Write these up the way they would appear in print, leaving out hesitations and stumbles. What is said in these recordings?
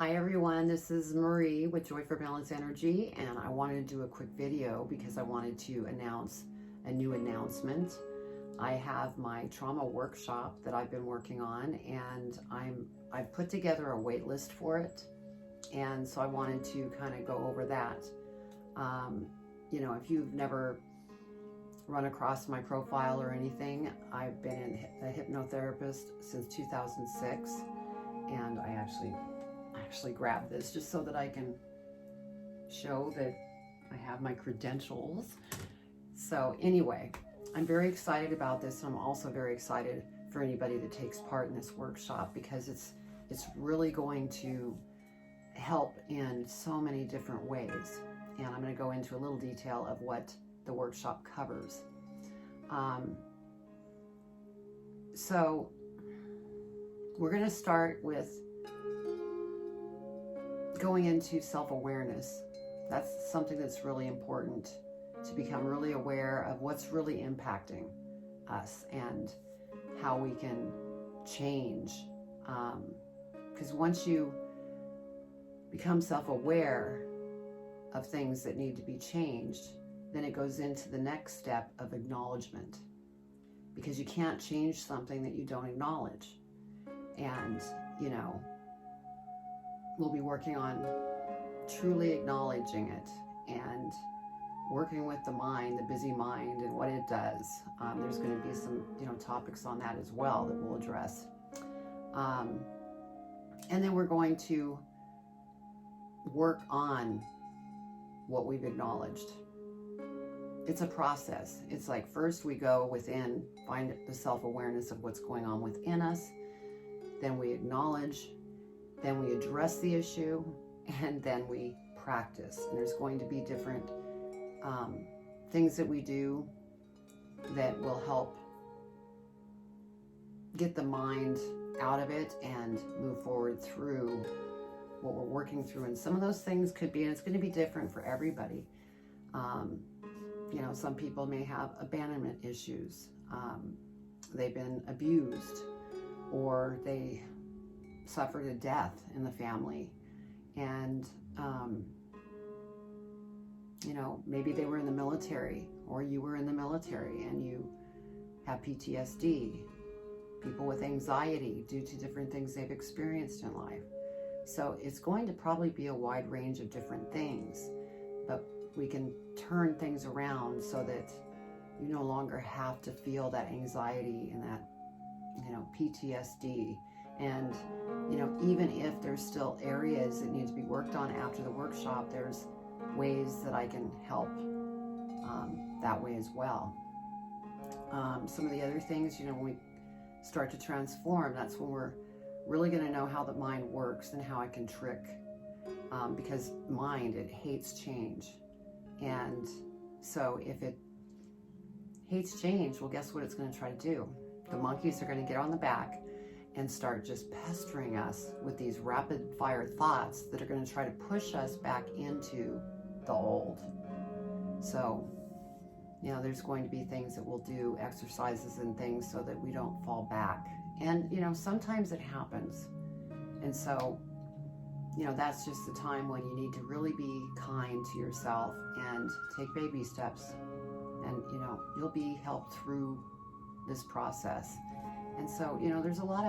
Hi everyone, this is Marie with Joy for Balance Energy, and I wanted to do a quick video because I wanted to announce a new announcement. I have my trauma workshop that I've been working on, and I've put together a wait list for it, and so I wanted to kind of go over that. If you've never run across my profile or anything, I've been a hypnotherapist since 2006, and I actually grabbed this just so that I can show that I have my credentials. So anyway, I'm very excited about this, and I'm also very excited for anybody that takes part in this workshop because it's really going to help in so many different ways. And I'm going to go into a little detail of what the workshop covers. So we're going to start with going into self-awareness. That's something that's really important, to become really aware of what's really impacting us and how we can change. Because once you become self-aware of things that need to be changed, then it goes into the next step of acknowledgement, because you can't change something that you don't acknowledge. And we'll be working on truly acknowledging it and working with the mind, the busy mind, and what it does. There's going to be some topics on that as well that we'll address. And then we're going to work on what we've acknowledged. It's a process. It's like first we go within, find the self-awareness of what's going on within us, then we acknowledge, then we address the issue, and then we practice. And there's going to be different things that we do that will help get the mind out of it and move forward through what we're working through. And some of those things could be, and it's going to be different for everybody. Some people may have abandonment issues. They've been abused, or they suffered a death in the family, and maybe they were in the military, or you were in the military and you have PTSD, people with anxiety due to different things they've experienced in life. So it's going to probably be a wide range of different things, but we can turn things around so that you no longer have to feel that anxiety and that PTSD. And even if there's still areas that need to be worked on after the workshop, there's ways that I can help that way as well. Some of the other things, when we start to transform, that's when we're really going to know how the mind works and how I can trick, because mind, it hates change. And so if it hates change, well, guess what it's going to try to do? The monkeys are going to get on the back and start just pestering us with these rapid fire thoughts that are going to try to push us back into the old. So, there's going to be things that we'll do, exercises and things, so that we don't fall back. And, sometimes it happens. And so, that's just the time when you need to really be kind to yourself and take baby steps. And, you'll be helped through this process. And so, there's a lot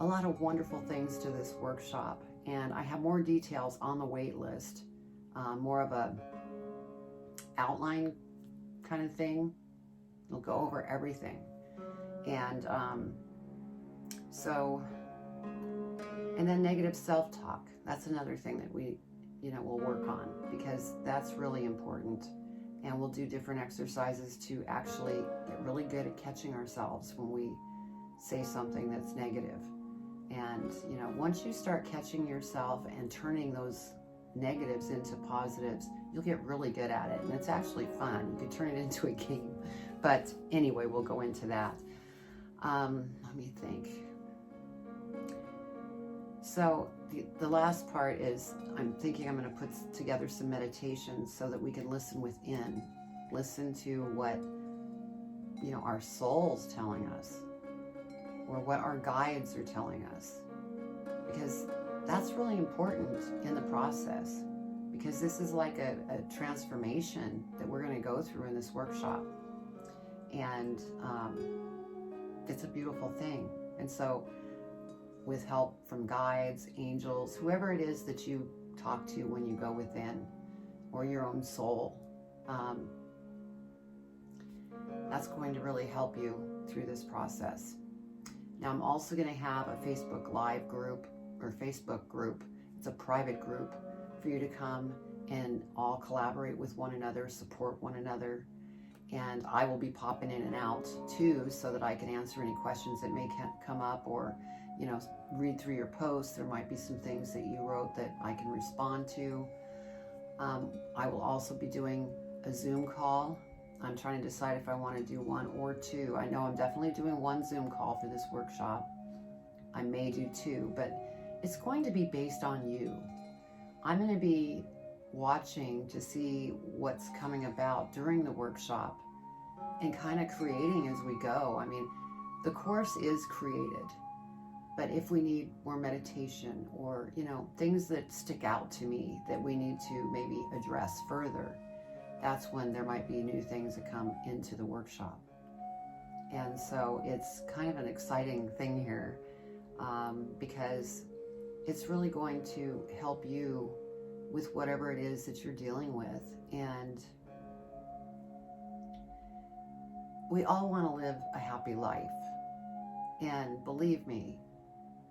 of wonderful things to this workshop. And I have more details on the wait list, more of a outline kind of thing. We'll go over everything. And and then negative self-talk. That's another thing that we, will work on, because that's really important. And we'll do different exercises to actually get really good at catching ourselves when we say something that's negative. And, once you start catching yourself and turning those negatives into positives, you'll get really good at it. And it's actually fun. You can turn it into a game. But anyway, we'll go into that. Let me think. So the last part is, I'm thinking I'm going to put together some meditations so that we can listen within, listen to what, our soul's telling us, or what our guides are telling us. Because that's really important in the process, because this is like a transformation that we're going to go through in this workshop. And it's a beautiful thing. And so with help from guides, angels, whoever it is that you talk to when you go within, or your own soul, that's going to really help you through this process. Now, I'm also going to have a Facebook Live group, or Facebook group. It's a private group for you to come and all collaborate with one another, support one another. And I will be popping in and out too, so that I can answer any questions that may come up, or, you know, read through your posts. There might be some things that you wrote that I can respond to. I will also be doing a Zoom call. I'm trying to decide if I want to do one or two. I know I'm definitely doing one Zoom call for this workshop. I may do two, but it's going to be based on you. I'm going to be watching to see what's coming about during the workshop and kind of creating as we go. I mean, the course is created, but if we need more meditation, or, you know, things that stick out to me that we need to maybe address further, that's when there might be new things that come into the workshop. And so it's kind of an exciting thing here, because it's really going to help you with whatever it is that you're dealing with. And we all want to live a happy life. And believe me,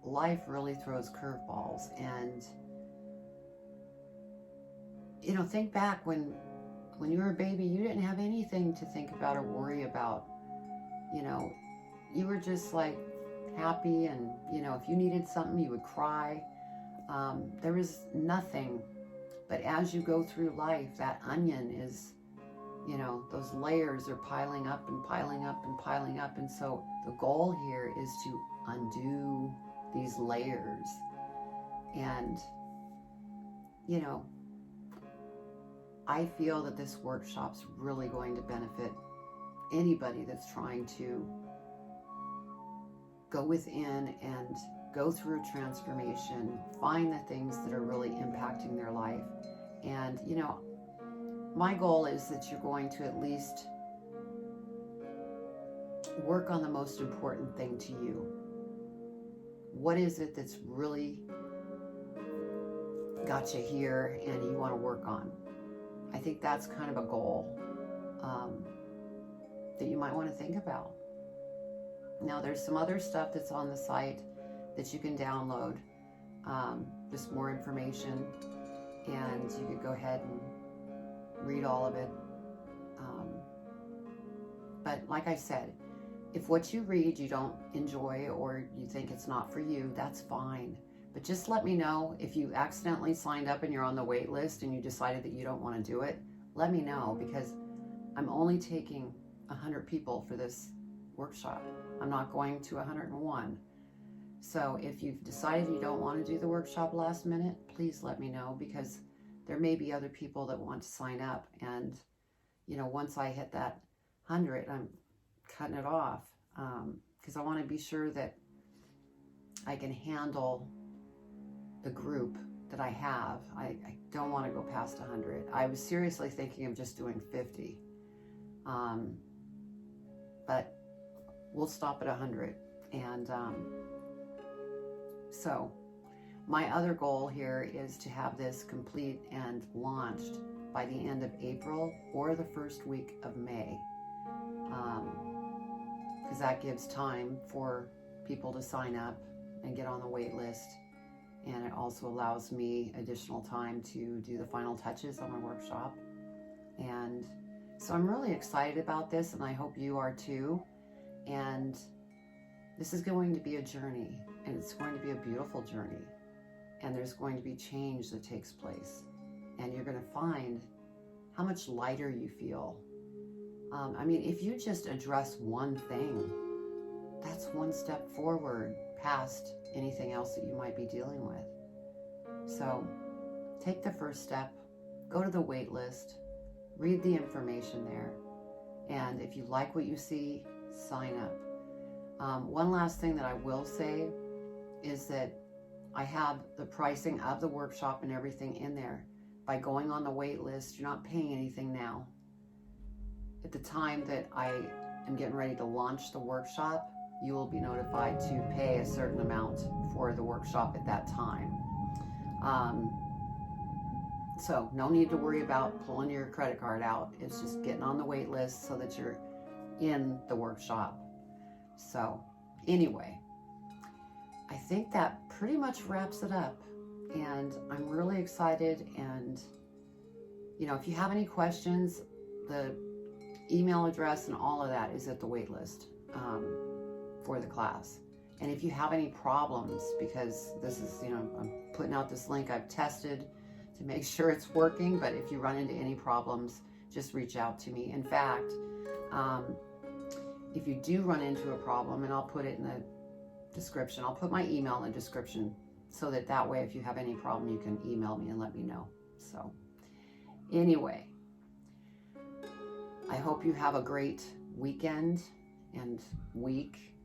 life really throws curveballs. And, you know, think back when you were a baby, you didn't have anything to think about or worry about. You know, you were just like happy, and, you know, if you needed something, you would cry. There was nothing. But as you go through life, that onion is, you know, those layers are piling up and piling up and piling up. And so the goal here is to undo these layers. And, you know, I feel that this workshop's really going to benefit anybody that's trying to go within and go through a transformation, find the things that are really impacting their life. And, you know, my goal is that you're going to at least work on the most important thing to you. What is it that's really got you here and you want to work on? I think that's kind of a goal that you might want to think about. Now, there's some other stuff that's on the site that you can download, just more information, and you could go ahead and read all of it. But like I said, if what you read you don't enjoy, or you think it's not for you, that's fine. But just let me know. If you accidentally signed up and you're on the wait list and you decided that you don't want to do it, let me know, because I'm only taking 100 people for this workshop. I'm not going to 101. So if you've decided you don't want to do the workshop last minute, please let me know, because there may be other people that want to sign up. And, you know, once I hit that 100, I'm cutting it off, because I want to be sure that I can handle the group that I have. I don't want to go past 100. I was seriously thinking of just doing 50. But we'll stop at 100. And so my other goal here is to have this complete and launched by the end of April or the first week of May, because that gives time for people to sign up and get on the wait list. And it also allows me additional time to do the final touches on my workshop. And so I'm really excited about this, and I hope you are too. And this is going to be a journey, and it's going to be a beautiful journey. And there's going to be change that takes place. And you're going to find how much lighter you feel. I mean, if you just address one thing, that's one step forward past anything else that you might be dealing with. So take the first step, go to the wait list, read the information there, and if you like what you see, sign up. One last thing that I will say is that I have the pricing of the workshop and everything in there. By going on the wait list, you're not paying anything now. At the time that I am getting ready to launch the workshop, you will be notified to pay a certain amount for the workshop at that time. So no need to worry about pulling your credit card out. It's just getting on the wait list so that you're in the workshop. So anyway, I think that pretty much wraps it up. And I'm really excited. And, you know, if you have any questions, the email address and all of that is at the wait list for the class. And if you have any problems, because this is, you know, I'm putting out this link I've tested to make sure it's working, but if you run into any problems, just reach out to me. In fact, if you do run into a problem, and I'll put it in the description, I'll put my email in the description so that way if you have any problem, you can email me and let me know. So anyway, I hope you have a great weekend and week,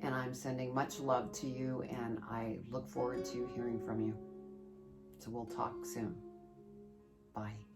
and I'm sending much love to you, and I look forward to hearing from you. So we'll talk soon. Bye.